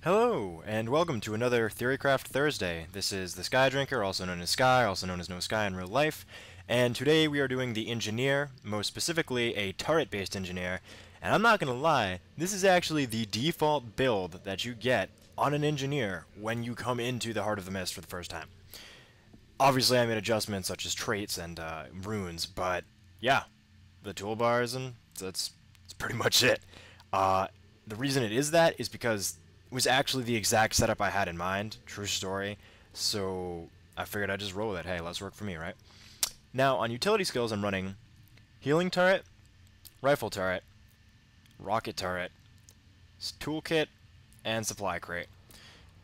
Hello, and welcome to another Theorycraft Thursday. This is the Sky Drinker, also known as Sky, also known as No Sky in real life, and today we are doing the Engineer, most specifically a turret-based Engineer, and I'm not gonna lie, this is actually the default build that you get on an Engineer when you come into the Heart of the Mist for the first time. Obviously I made adjustments such as traits and runes, but yeah, the toolbars and that's pretty much it. The reason it is that is because it was actually the exact setup I had in mind, true story, so I figured I'd just roll with it. Hey, let's work for me, right? Now, on utility skills, I'm running healing turret, rifle turret, rocket turret, toolkit, and supply crate.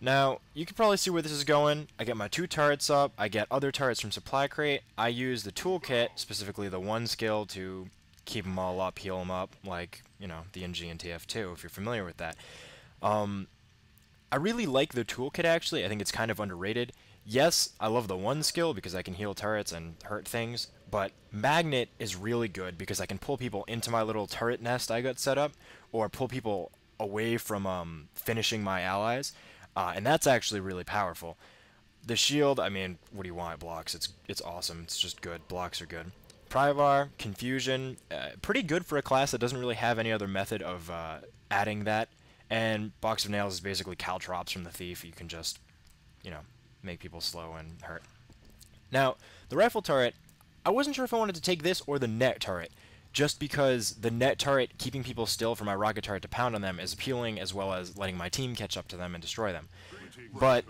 Now, you can probably see where this is going. I get my 2 turrets up, I get other turrets from supply crate, I use the toolkit, specifically the 1 skill, to keep them all up, heal them up, like, you know, the NG and TF2, if you're familiar with that. I really like the toolkit, actually. I think it's kind of underrated. Yes, I love the 1 skill because I can heal turrets and hurt things, but Magnet is really good because I can pull people into my little turret nest I got set up, or pull people away from finishing my allies, and that's actually really powerful. The shield, I mean, what do you want? It blocks. It's awesome. It's just good. Blocks are good. Privar, Confusion, pretty good for a class that doesn't really have any other method of adding that. And Box of Nails is basically caltrops from the Thief. You can just, you know, make people slow and hurt. Now, the rifle turret, I wasn't sure if I wanted to take this or the net turret, just because the net turret, keeping people still for my rocket turret to pound on them, is appealing, as well as letting my team catch up to them and destroy them. But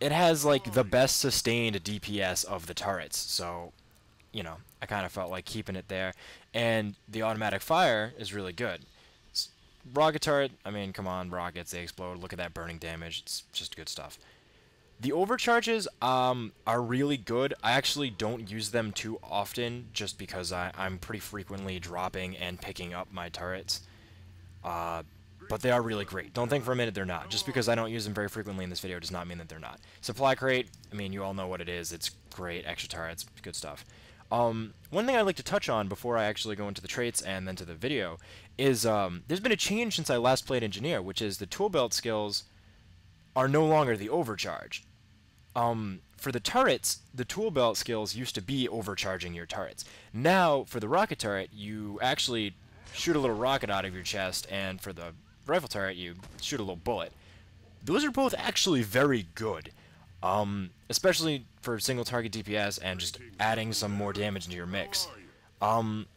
it has, like, the best sustained DPS of the turrets, so, you know, I kind of felt like keeping it there. And the automatic fire is really good. Rocket turret, I mean, come on, rockets, they explode. Look at that burning damage. It's just good stuff. The overcharges are really good. I actually don't use them too often just because I'm pretty frequently dropping and picking up my turrets. But they are really great. Don't think for a minute they're not. Just because I don't use them very frequently in this video does not mean that they're not. Supply crate, I mean, you all know what it is. It's great. Extra turrets, good stuff. One thing I'd like to touch on before I actually go into the traits and then to the video is there's been a change since I last played Engineer, which is the tool belt skills are no longer the overcharge. For the turrets, the tool belt skills used to be overcharging your turrets. Now, for the rocket turret, you actually shoot a little rocket out of your chest, and for the rifle turret, you shoot a little bullet. Those are both actually very good. Especially for single target DPS and just adding some more damage into your mix. I'm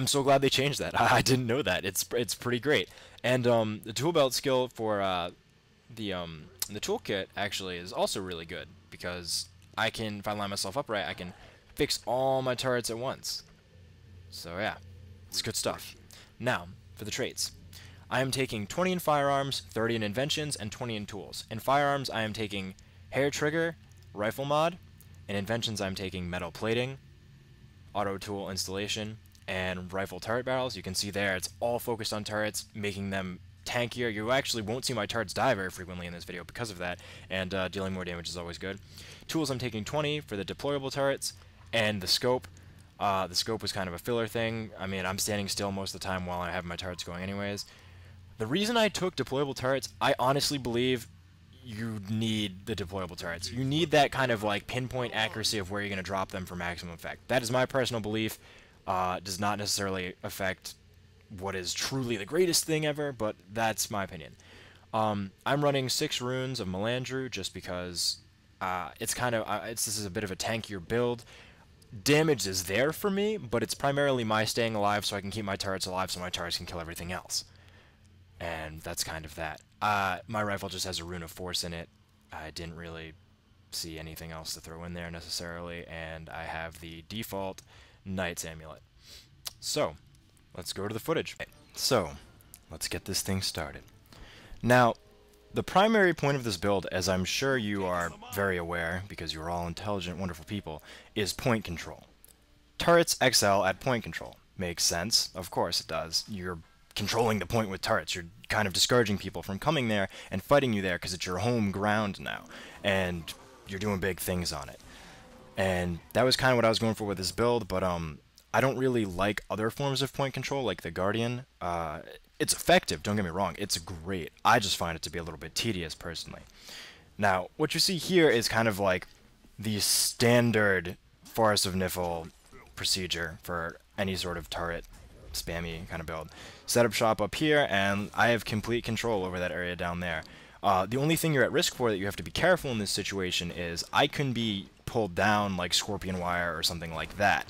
so glad they changed that. I didn't know that. It's pretty great. And the tool belt skill for the toolkit actually is also really good because I can, if I line myself up right, I can fix all my turrets at once. So yeah, it's good stuff. Now for the traits. I am taking 20 in firearms, 30 in inventions, and 20 in tools. In firearms, I am taking hair trigger, rifle mod. In inventions, I'm taking metal plating, auto tool installation, and rifle turret barrels. You can see there, it's all focused on turrets, making them tankier. You actually won't see my turrets die very frequently in this video because of that, and dealing more damage is always good. Tools, I'm taking 20 for the deployable turrets, and the scope. The scope was kind of a filler thing. I mean, I'm standing still most of the time while I have my turrets going anyways. The reason I took deployable turrets, I honestly believe you need the deployable turrets. You need that kind of like pinpoint accuracy of where you're going to drop them for maximum effect. That is my personal belief. Does not necessarily affect what is truly the greatest thing ever, but that's my opinion. I'm running 6 runes of Melandru just because it's kind of this is a bit of a tankier build. Damage is there for me, but it's primarily my staying alive so I can keep my turrets alive so my turrets can kill everything else. And that's kind of that. My rifle just has a rune of force in it. I didn't really see anything else to throw in there necessarily, and I have the default Knight's Amulet. So, let's go to the footage. So, let's get this thing started. Now, the primary point of this build, as I'm sure you are very aware, because you're all intelligent, wonderful people, is point control. Turrets excel at point control. Makes sense. Of course it does. You're controlling the point with turrets. You're kind of discouraging people from coming there and fighting you there because it's your home ground now, and you're doing big things on it. And that was kind of what I was going for with this build, but I don't really like other forms of point control, like the Guardian. it's effective, don't get me wrong, it's great. I just find it to be a little bit tedious personally. Now, what you see here is kind of like the standard Forest of Niffle procedure for any sort of turret spammy kind of build. Set up shop up here, and I have complete control over that area down there. The only thing you're at risk for that you have to be careful in this situation is I can be pulled down like scorpion wire or something like that.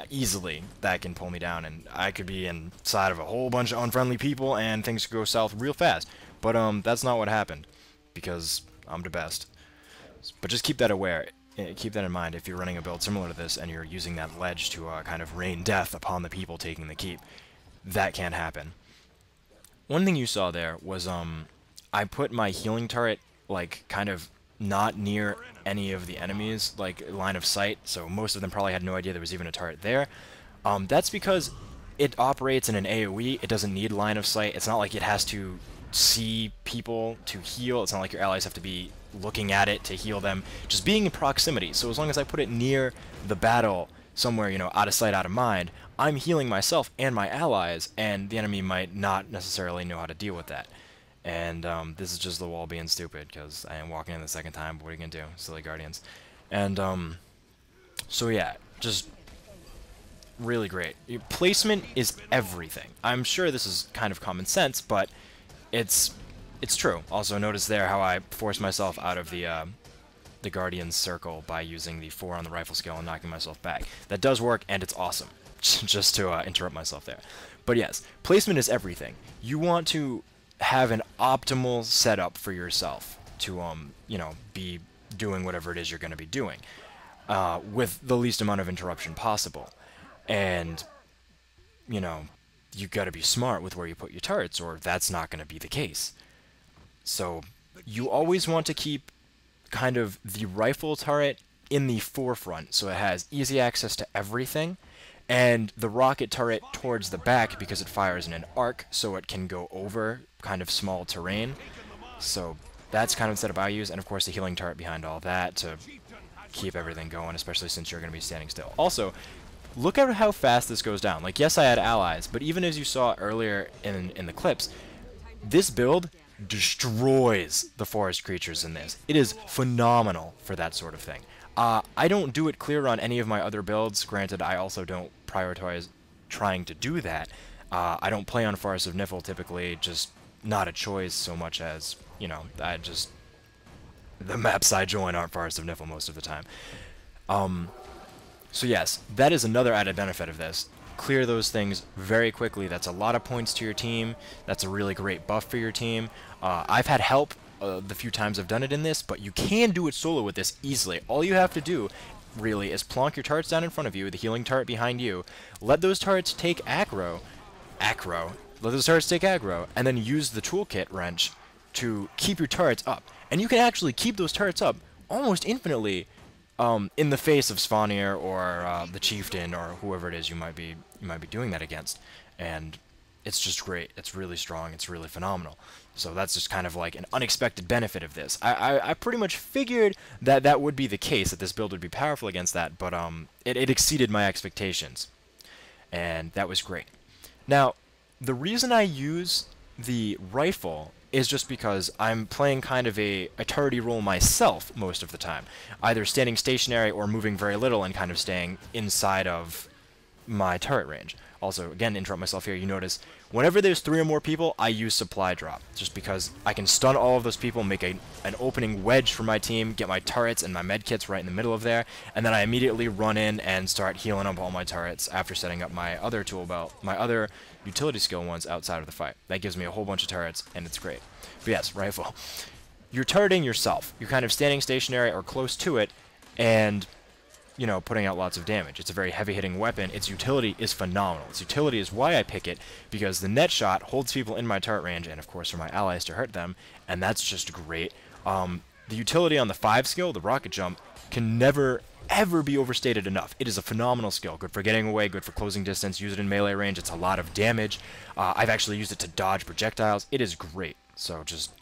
Easily, that can pull me down, and I could be inside of a whole bunch of unfriendly people, and things could go south real fast. But that's not what happened, because I'm the best. But just keep that aware. Keep that in mind if you're running a build similar to this and you're using that ledge to kind of rain death upon the people taking the keep. That can't happen. One thing you saw there was I put my healing turret like kind of not near any of the enemies, like line of sight, so most of them probably had no idea there was even a turret there. That's because it operates in an AoE. It doesn't need line of sight. It's not like it has to see people to heal. It's not like your allies have to be looking at it to heal them. Just being in proximity. So as long as I put it near the battle, somewhere, you know, out of sight, out of mind, I'm healing myself and my allies, and the enemy might not necessarily know how to deal with that. And this is just the wall being stupid, because I am walking in the second time, but what are you going to do? Silly Guardians. And, so yeah, just really great. Placement is everything. I'm sure this is kind of common sense, but it's true. Also, notice there how I forced myself out of the Guardian's circle by using the 4 on the rifle skill and knocking myself back. That does work, and it's awesome. Just to interrupt myself there. But yes, placement is everything. You want to have an optimal setup for yourself to, you know, be doing whatever it is you're going to be doing with the least amount of interruption possible. And, you know, you got to be smart with where you put your turrets, or that's not going to be the case. So you always want to keep kind of the rifle turret in the forefront, so it has easy access to everything, and the rocket turret towards the back because it fires in an arc, so it can go over kind of small terrain. So that's kind of the setup I use, and of course the healing turret behind all that to keep everything going, especially since you're going to be standing still. Also, look at how fast this goes down. Like, yes, I had allies, but even as you saw earlier in the clips, this build destroys the forest creatures in this. It is phenomenal for that sort of thing. I don't do it clear on any of my other builds. Granted, I also don't prioritize trying to do that. I don't play on Forest of Niffle typically, just not a choice so much as, you know, the maps I join aren't Forest of Niffle most of the time. So yes, that is another added benefit of this. Clear those things very quickly. That's a lot of points to your team. That's a really great buff for your team. I've had help the few times I've done it in this, but you can do it solo with this easily. All you have to do, really, is plonk your turrets down in front of you, the healing turret behind you, let those turrets take aggro, let those turrets take aggro, and then use the toolkit wrench to keep your turrets up. And you can actually keep those turrets up almost infinitely in the face of Svanir or the Chieftain or whoever it is you might be doing that against. And it's just great. It's really strong. It's really phenomenal. So that's just kind of like an unexpected benefit of this. I pretty much figured that that would be the case, that this build would be powerful against that, but it exceeded my expectations. And that was great. Now, the reason I use the rifle is just because I'm playing kind of a turrety role myself most of the time. Either standing stationary or moving very little and kind of staying inside of my turret range. Also, again, interrupt myself here, you notice, whenever there's 3 or more people, I use supply drop. Just because I can stun all of those people, make an opening wedge for my team, get my turrets and my medkits right in the middle of there, and then I immediately run in and start healing up all my turrets after setting up my other tool belt, my other utility skill ones outside of the fight. That gives me a whole bunch of turrets, and it's great. But yes, rifle. You're turreting yourself. You're kind of standing stationary or close to it, and, you know, putting out lots of damage. It's a very heavy-hitting weapon. Its utility is phenomenal. Its utility is why I pick it, because the net shot holds people in my turret range, and of course for my allies to hurt them, and that's just great. The utility on the 5 skill, the rocket jump, can never ever be overstated enough. It is a phenomenal skill. Good for getting away, good for closing distance. Use it in melee range. It's a lot of damage. I've actually used it to dodge projectiles. It is great. So just,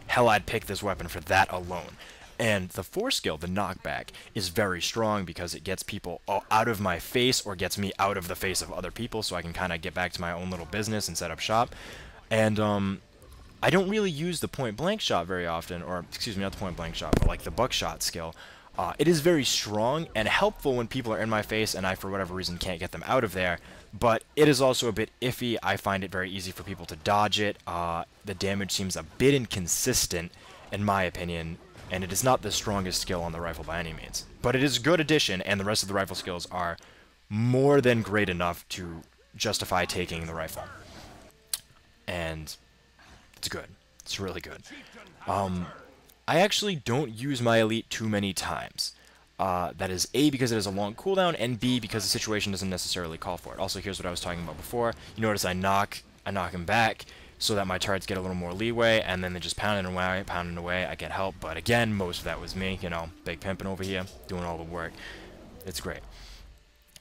hell, I'd pick this weapon for that alone. And the 4 skill, the knockback, is very strong because it gets people out of my face or gets me out of the face of other people, so I can kind of get back to my own little business and set up shop. And I don't really use the point blank shot very often, or excuse me, not the point blank shot, but like the buckshot skill. It is very strong and helpful when people are in my face and I, for whatever reason, can't get them out of there, but it is also a bit iffy. I find it very easy for people to dodge it. The damage seems a bit inconsistent, in my opinion, and it is not the strongest skill on the rifle by any means. But it is a good addition, and the rest of the rifle skills are more than great enough to justify taking the rifle. And it's good. It's really good. I actually don't use my elite too many times. That is A, because it has a long cooldown, and B, because the situation doesn't necessarily call for it. Also, here's what I was talking about before. You notice I knock him back so that my turrets get a little more leeway, and then they just pounding away, I get help. But again, most of that was me, you know, big pimping over here, doing all the work. It's great.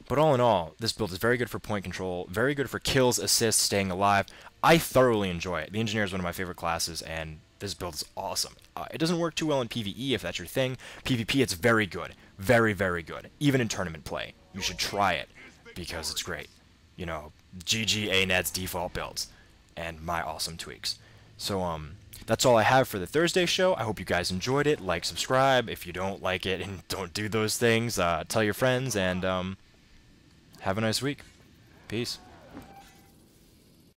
But all in all, this build is very good for point control, very good for kills, assists, staying alive. I thoroughly enjoy it. The Engineer is one of my favorite classes, and this build is awesome. It doesn't work too well in PvE if that's your thing. PvP, it's very good. Very, very good. Even in tournament play. You should try it, because it's great. You know, GG ANET's default builds, and my awesome tweaks. So, that's all I have for the Thursday show. I hope you guys enjoyed it. Like, subscribe. If you don't like it and don't do those things, tell your friends, and have a nice week. Peace.